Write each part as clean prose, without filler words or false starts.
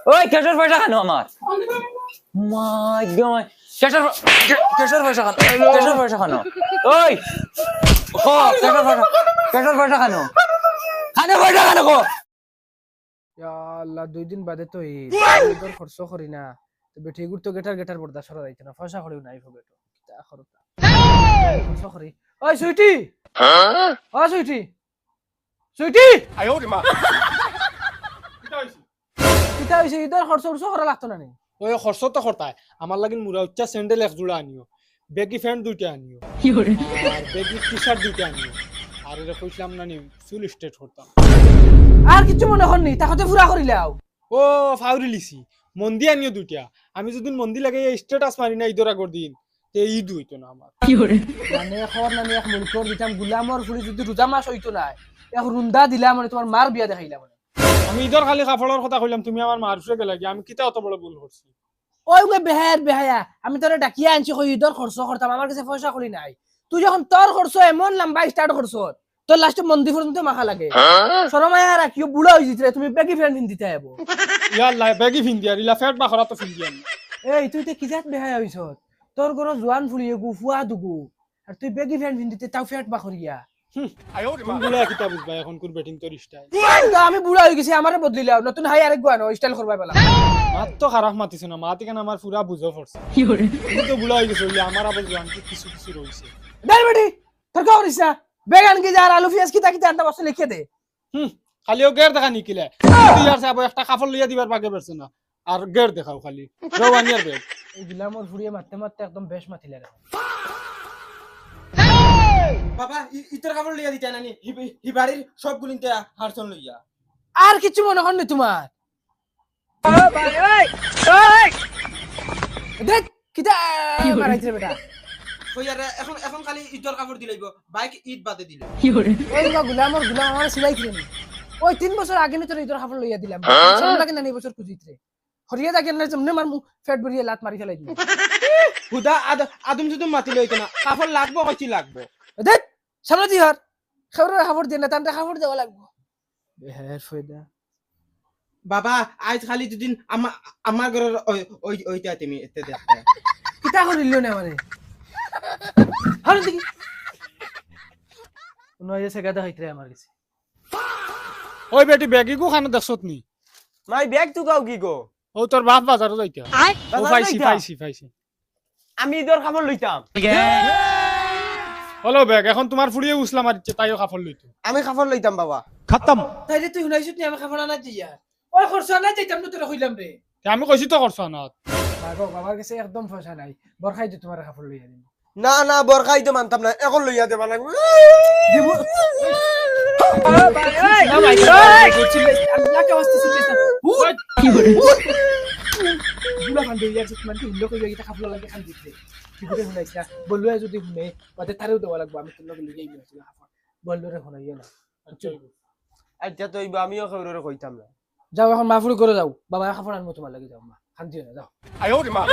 ওই কেশর পয়সা খানো আমার মাই গড কেশর পয়সা খানো কেশর পয়সা খানো ওই ও কেশর পয়সা খানো পয়সা খানো কো ইয়া আল্লাহ 2 দিন বাদে তো ঈদ তোর খরচ করি না তো বেটি গুড় তো গেটার পর্দা সরা যাইতে না পয়সা করিও নাই হবে তো কিতা খরচা খরচ করি ওই সুইটি ও সুইটি সুইটি আয় ওরে মা কিতা হইছে ঈদের খরচ করা লাগতো না নি ওই খরচ তো করতাই আমার লাগিন মুরা উচ্চা স্যান্ডেল এক জোড়া আনিও বেগি প্যান্ট দুইটা আনিও আর বেগি টি-শার্ট দুইটা আনিও আর এটা কইছিলাম না নি ফুল স্ট্রেট করতাম আর কিছু মনে হননি তাকতে পুরা করিলাও ও ফাউরি লিছি মন্দি আনিও দুইটা আমি যদি মন্দি লাগে স্ট্যাটাস মারি না ঈদের আগর দিন তে ঈদ হইতো না আমার মানে খবর না এক মুলকর দিতাম গুলামর ফুলি যদি রোজা মাস হইতো না এক রুন্দা দিলা মানে তোমার মার বিয়া দেখাইলা মানে আমি ঈদের খালি কাপড়ের কথা কইলাম তুমি আমার মার ফুসে গেলা কি আমি কিতা অত বড় ভুল করছি ওই ওই বেহায়া আমি তোরে ডাকিয়া আনছি কই ঈদের খরচ করতাম আমার কাছে পয়সা করি নাই তুই যখন তোর খরচ এমন লম্বা স্টার্ট করছ তোর লাস্টে মন্দির পর্যন্ত মাখা লাগে শরমায়া রাখিও বুড়া হই জিতরে তুমি বেগি ফ্রেন্ড দিন দিতে আইবো ইয়া লাই বেগি ফিন্দি আর ইলা ফেট বাখরা তো ফিন্দি আমি এই তুই তে কি জাত বেহায়া হইছ তোর গরো জোয়ান ফুলিয়ে গুফুয়া দুগু আর তুই বেগি ফ্রেন্ড দিন দিতে তাও ফেট বাখরিয়া আয় ওরে মা বুড়া কিতা বুঝবা এখন কোন ব্যাটিং তোর স্টাইল আমি বুড়া হই গেছি আমারে বদলিলাও নতুন হাই আরেক গুয়ানো স্টাইল করবা বেলা মাত তো খারাপ মাতিছ না মাতি কেন আমার পুরা বুঝো পড়ছে তুমি তো বুড়া হয়ে গেছো আমার আবার জোয়ান কিছু কিছু রইছে দে বেটি তোর কা করিস না বেগান কি যার আলু পিয়াজ কিতা কিতা আনতে বসে লিখে দে খালিও গের দেখা নিকিলে ইয়ার সাহেব একটা কাপড় লইয়া দিবার পাগে পারছে না আর গের দেখাও খালি রওয়ানিয়ার বেগ এই গুলামর ফুরিয়ে মারতে মারতে একদম বেশ মাতিলে রে বাবা ইতর কাপড় লইয়া দিতে নানি হিবাড়ির সব গুলিনতে হারছন লইয়া আর কিছু মনে হন না তোমার দেখ কিতা মারাইছে বেটা কইয়ারে এখন এখন খালি ইতর কাপড় দিলাইব বাইক ঈদ বাদে দিলে ওই গুলাম আমার সিলাই কিনে ওই 3 বছর আগে নি তোর ইতর কাপড় লইয়া দিলাম সামনে লাগে না এই বছর কুজিতরে হরিয়া দাকে না জমনে মার মু ফেট ভরিয়ে লাত মারি ফেলাই দিই হুদা আদম যদি মাতি লইতো না কাপড় লাগবো কইছি লাগবো দেখ সামনে দি হর খবরের খবর দে না তানটা খবর দেওয়া লাগবো বেহের ফয়দা বাবা আজ খালি দুদিন আমার ঘরের ওইটা তুমি এতে দেখতে কিতা করিল না মানে হার দেখি নয় সে গাদা হইতরে আমার কাছে ওই বেটি বেগি কো খানো দেখছত নি মাই ব্যাগ তো গাও কি গো ও তোর বাপ বাজারও যাইতা ও পাইছি আমি ঈদের কাপড় লইতাম হলো বেগ এখন তোমার ফুড়িয়ে উসলাম আর তাইও কাপড় লইতো আমি কাপড় লইতাম বাবা খতম তাইলে তুই শুনাইছিস নি আমি খাবার না দিয়া ওই খরচ না যাইতাম না তোরা কইলাম রে আমি কইছি তো করছ না বাবা বাবার কাছে একদম পয়সা নাই বরখাই দি তোমার খাবার লইয়া দিম না না বরখাই তো মানতাম না এখন লইয়া দেবা লাগবে দেব না ভাই আল্লাহ কে ওয়াস্তে সিলেস কি করে বুলা খান দিয়া যে মানে কি লোক হইয়া গিতা খাবার লাগে খান দিতে কি করে শুনাইছা বললো যদি শুনে বাদে তারেও দেওয়া লাগবে আমি তোর লগে লইয়াই গেছি খাবার বললো রে শুনাইয়া না আচ্ছা তো আমিও খবরে কইতাম না যাও এখন মাফুরি করে যাও বাবা খাবার আনবো তোমার লাগে যাও মা খান দিও না যাও আয় ওরে মা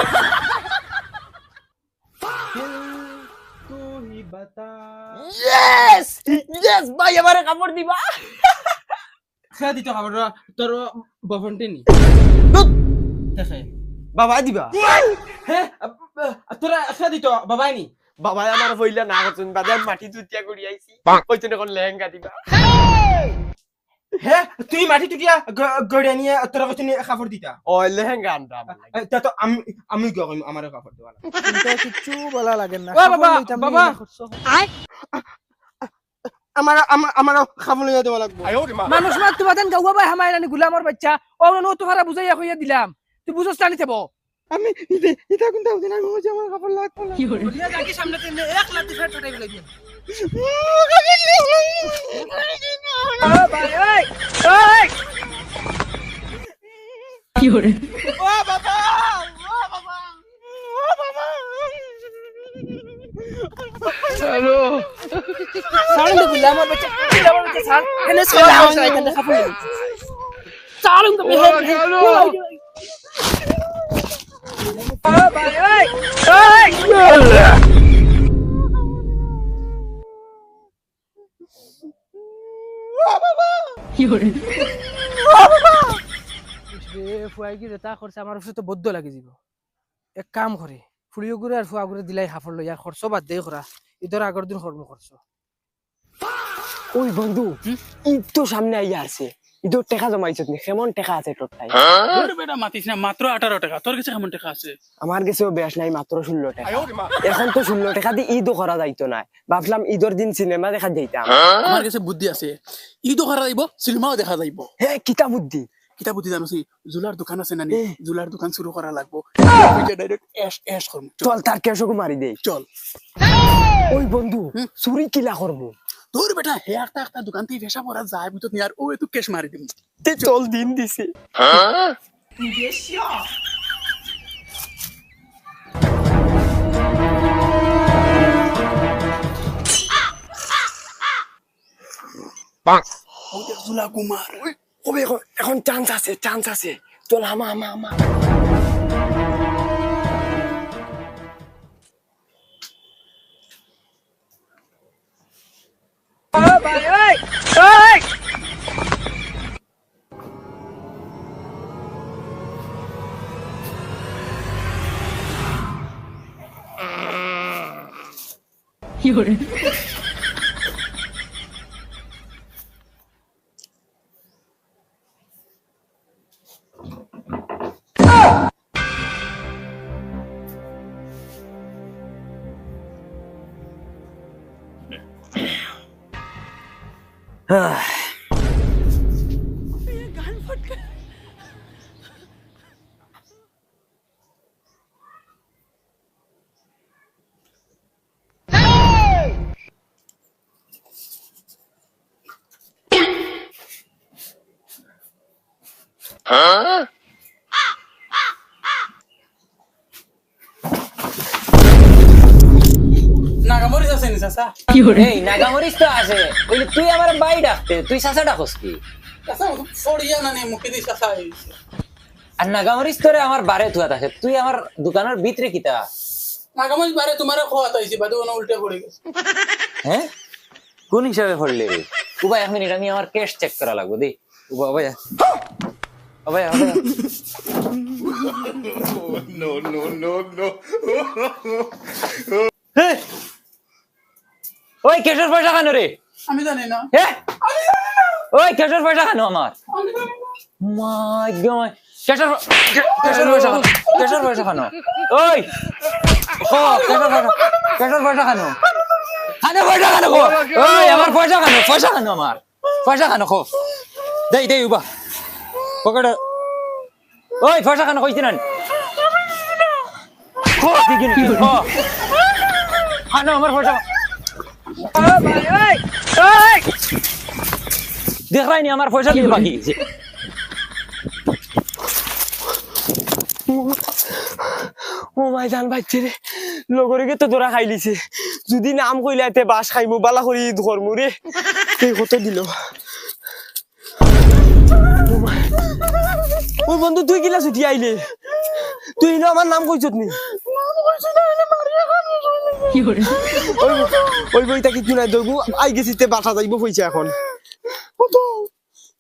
তু হি বাতা ইয়েস ইয়েস ভাই আমারে কাপড় দিবা খেয়া দিতে খাবার তোর বফনটে নি দেখে বাবা দিবা হ্যাঁ তোরা খেয়া দিত বাবাই নি বাবা আমার হইলা না করছুন বাদে মাটি চুতিয়া করি আইছি কইতেন এখন লেহেঙ্গা দিবা হ্যাঁ তুই মাটি টুকিয়া গড়িয়া নিয়ে তোরা কইছিস কাপড় দিতা ও লেহেঙ্গা আনতাম তা তো আমি কি কইম আমারে কাপড় দেওয়া কিন্তু কিছু বলা লাগে না ও বাবা বাবা আমার খাবার লইয়া দেওয়া লাগবে আয় ওরে মা মানুষ মার তোমার দেন গাওয়া ভাই হামায় রানি গুলামর বাচ্চা ও নো তো হারা বুঝাইয়া কইয়া দিলাম তুই বুঝছ টানি দেব আমি এটা কোনটা দিন আমি হচ্ছে আমার কাপড় লাগবে না বলিয়া যাকি সামনে তেনে এক লাখ ফেট ছটাই বলে দিন ও ভাই ওই ওই কি হরে ও বাবা ও বাবা ও বাবা হ্যালো সাউন্ড গুলামর বাচ্চা গুলামর বাচ্চা সার এনে সালা হাউস আইতে খাফু সাউন্ড তো বেহে ও ভাই ওই ওই ও বাবা কি হরে ও বাবা যে ফুয়াই কি রেতা করছে আমার উপরে তো বদ্ধ লাগি যাব এক কাম করে ফুড়িও গুড়ে আর ফুয়া গুড়ে দিলাই হাফর লই আর খরচ বাদ দেই করা ঈদের আগের দিন কর্ম করছো ওই বন্ধু ঈদ তো সামনে আইয়া আছে ঈদের টাকা জমাইছত নি কেমন টাকা আছে তোর টাই ওরে বেটা মাতিস না মাত্র 18 টাকা তোর কাছে কেমন টাকা আছে আমার কাছেও বেশ নাই মাত্র 16 টাকা এখন তো 16 টাকা দিয়ে ঈদও করা যাইতো না ভাবলাম ঈদের দিন সিনেমা দেখা যাইতাম আমার কাছে বুদ্ধি আছে ঈদও করা যাইব সিনেমাও দেখা যাইব হে কিতা বুদ্ধি কিতা বুদ্ধি জানোসি জুলার দোকান আছে না নি জুলার দোকান শুরু করা লাগবো ডাইরেক্ট এশ এশ করব চল তার কেশকও মারি দেই চল ওই বন্ধু চুরি কিলা করবো তোর বেটা হে একটা দোকান থেকে ভেসা পড়া যায় ভিতর নিয়ে আর ও একটু কেশ মারি দিম তে চল দিন দিছে ও দেখ জুলা কুমার ওবে এখন চান্স আছে চল হামা নাগামরিস আছে নি চাচা এই নাগামরিস তো আছে বলি তুই আমার বাই ডাকতে তুই চাচা ডাকস কি চাচা ফড়িয়া না নে মুখে দি চাচা আইছে আর নাগামরিস তোরে আমার বারে থুয়া থাকে তুই আমার দোকানের ভিতরে কিতা নাগামরিস বারে তোমারে খোয়াত আইছি বাদে ওনা উল্টে পড়ে গেছে হ্যাঁ কোন হিসাবে পড়লি রে উবা 1 মিনিট আমি আমার ক্যাশ চেক করা লাগবে দে উবা ভাইয়া ভাইয়া হ্যাঁ ওই ক্যাশের পয়সা কেন রে আমি জানি না হ্যাঁ ওই ক্যাশের পয়সা কেন আমার আমি জানি না মাই গড ক্যাশের পয়সা কেন ওই ও ক্যাশের পয়সা কেন পয়সা কেন গো ওই আমার পয়সা কেন আমার পয়সা কেন খো দেই উবা পকেট ওই পয়সা কেন কইছিস না খো দিগিন খো আমার পয়সা দেখ রাইনি আমার পয়সা দিয়ে বাকি গেছে ও মাই জান ভাইছে রে লগরে তো তোরা খাইলিছে যদি নাম কইলাতে বাস খাইমু বালা করি ধরমু রে এই কত দিল ও বন্ধু তুই কিলা ছুটি আইলে তুই ইনো আমার নাম কইছত নি ওই বইটা কিছু নাই দগু আই গেছি তে বাসা যাইব পয়সা এখন কত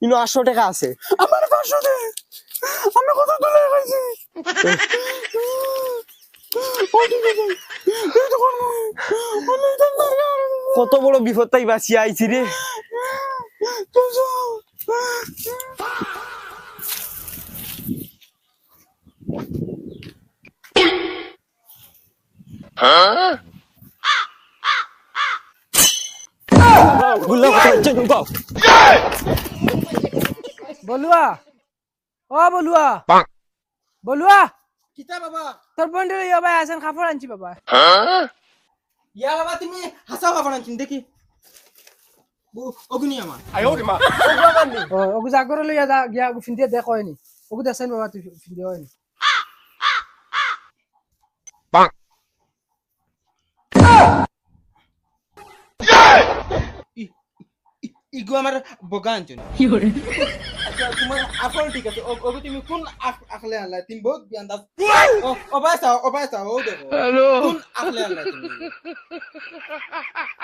ইনো 800 টাকা আছে আমার 500 দে আমি কত তুলে খাইছি কত বড় বিপদ তাই বাঁচিয়ে আইছি রে বলুয়া ও বলুয়া কিতা বাবা তোর বন্ধু ইয়া ভাই আছেন কাপড় আনছি বাবা ইয়া বাবা তুমি হাসাও খাবার আনছেন দেখি অগুনি আমার ও ওগু জাগর লইয়া যা গিয়া ফিন্দিয়া দেখ হয়নি ওগু দেখাইন বাবা তুই ফিন্দিয়া হয়নি ইগু আমার বগা আনছেন আচ্ছা তোমার আকল ঠিক আছে ওগু তুমি কোন আকলে আনলা তুমি বহুত বিয়ান্দাজ অবাসা ও দেখো কোন আকলে আনলা তুমি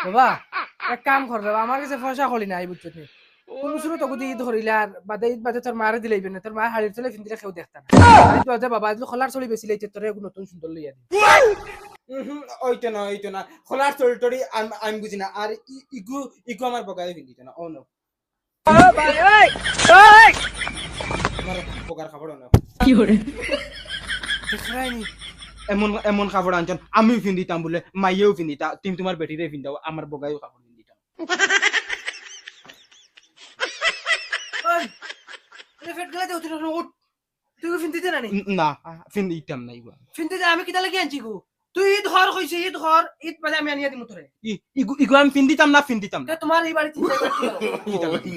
বাবা এক কাম কর বাবা আমার কাছে পয়সা কলি নাই বুঝছো নি কোন শুরু তো গুদি ধরিলা আর বাদে বাদে তোর মারে দিলাইবে না তোর মা হাড়ির চলে ফিন্দিলে খেও দেখতা না আরে তো আজা বাবা আজ খলার চলি বেশি লাইতে তোরে নতুন সুন্দর লইয়া দি ওইটা না খোলার চরিটরি আমি বুঝি না আর ইগু ইগু আমার বগায় ফিন্দিতে না ও নো আমার বগার খাবার না দেখাইনি এমন এমন কাপড় আনছেন আমিও ফিন্দিতাম বলে মাইয়েও ফিন্দিতা তুমি তোমার বেটিরে ফিন্দাও আমার বগায়ও কাপড় ফিন্দিতাম ওই এ ফেট গলা দেও তুই উঠ তুই ফিন্দিতে না নি না ফিন্দিতাম না ইগু ফিন্দিতে আমি কিতা লাগি আনছি গো তুই ধর কইছে ধর ঈদ বাদে আমি আনিয়া দিমু তোরে ইগু ইগু আমি ফিন্দিতাম না তে তোমার এই বাড়িতে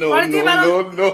No, বাড়িতে no, বাড়ি no, no.